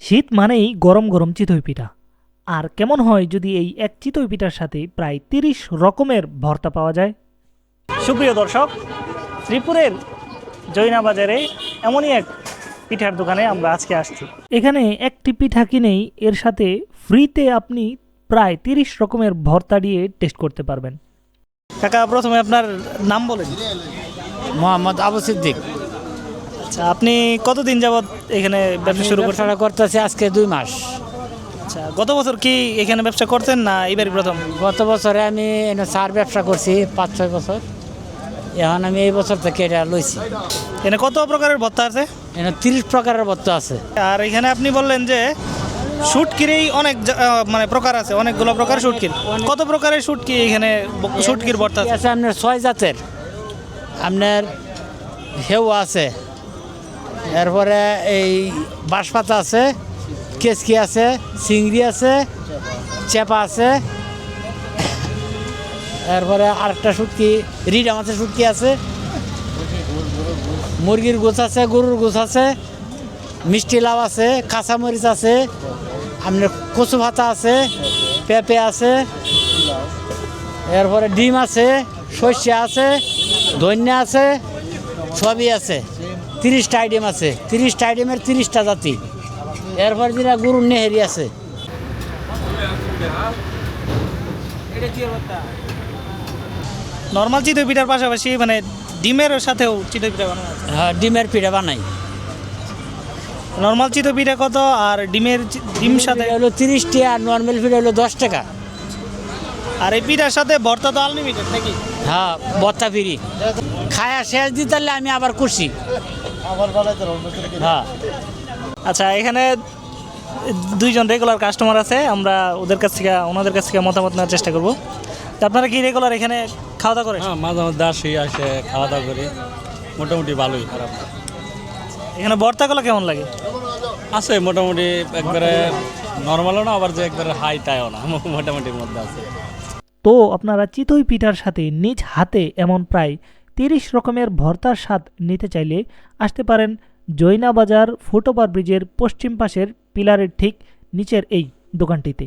শীত মানেই গরম গরম চিতই পিঠা। আর কেমন হয় যদি এই এক চিতই পিঠার সাথে প্রায় ৩০ রকমের ভর্তা পাওয়া যায়। সুপ্রিয় দর্শক, শ্রীপুরের জৈনা বাজারে এমনই এক পিঠার দোকানে আমরা আজকে আসছি। এখানে একটি পিঠা কিনেই এর সাথে ফ্রিতে আপনি প্রায় ৩০ রকমের ভর্তা দিয়ে টেস্ট করতে পারবেন। কাকা, প্রথমে আপনার নাম বলেন। মোহাম্মদ আবু সিদ্দিক। আচ্ছা, আপনি কতদিন যাবত এখানে ব্যবসা শুরু করছেন? ব্যবসাটা করতেছি আজকে 2 মাস। আচ্ছা, গত বছর কি এখানে ব্যবসা করতেন না এবারই প্রথম? গত বছরে আমি এনে চার ব্যবসা করছি 5-6 বছর। এখন আমি এই বছর থেকে এটা লইছি। এখানে কত প্রকারের ভর্তা আছে? এনে 30 প্রকারের ভর্তা আছে। আর এখানে আপনি বললেন যে শুটকিরই অনেক মানে প্রকার আছে, অনেকগুলো প্রকার শুটকির। কত প্রকারের শুটকি এখানে শুটকির ভর্তা আছে? আছে আপনার 6 জাতের। আপনার হেউ আছে, এরপরে এই বাঁশপাতা আছে, কেসকি আছে, চিংড়ি আছে, চেপা আছে, এরপরে আরেকটা শুটকি রিডা মাছের শুটকি আছে, মুরগির গোছ আছে, গরুর গোছ আছে, মিষ্টি লাউ আছে, কাঁচামরিচ আছে, আপনার কচু ভাতা আছে, পেঁপে আছে, এরপরে ডিম আছে, সর্ষে আছে, ধনিয়া আছে, সবই আছে। 30টা আইটেম আছে, 30টা আইটেমের 30টা জাতি। এরপর যেটা গরুর নেহেরি আছে। নর্মাল চিতই পিঠার পাশাপাশি মানে ডিমের সাথেও চিতই পিঠা বানানো আছে। হ্যাঁ, ডিমের পিঠা বানাই। নর্মাল চিতই পিঠা কত আর ডিম সাথে? হলো 30 টাকা, আর নর্মাল পিঠা হলো 10 টাকা। আর এই পিঠার সাথে ভর্তা তো আনলিমিটেড নাকি? হ্যাঁ, ভর্তা ফিরি। খায়া শেষ দিতে পারলে আমি আবার খুশি। হ্যাঁ। আচ্ছা, এখানে 2জন রেগুলার কাস্টমার আছে, আমরা ওনাদের কাছ থেকে মতামত নেওয়ার চেষ্টা করব। তো আপনারা কি রেগুলার এখানে খাওয়া দাওয়া করেন? হ্যাঁ, মাঝে মাঝে আসি, খাওয়া দাওয়া করি, মোটামুটি ভালোই, খারাপ না। এখানে ভর্তাগুলো কেমন লাগে? আছে মোটামুটি, একবারে নর্মালও না, আবার যে একবারে হাই তাইও না, মোটামুটির মধ্যে আছে। তো আপনারা চিতই পিঠার সাথে নিজ হাতে এমন প্রায় 30 রকমের ভর্তার স্বাদ নিতে চাইলে আসতে পারেন জৈনা বাজার ফুটওভার ব্রিজের পশ্চিম পাশের পিলারের ঠিক নিচের এই দোকানটিতে।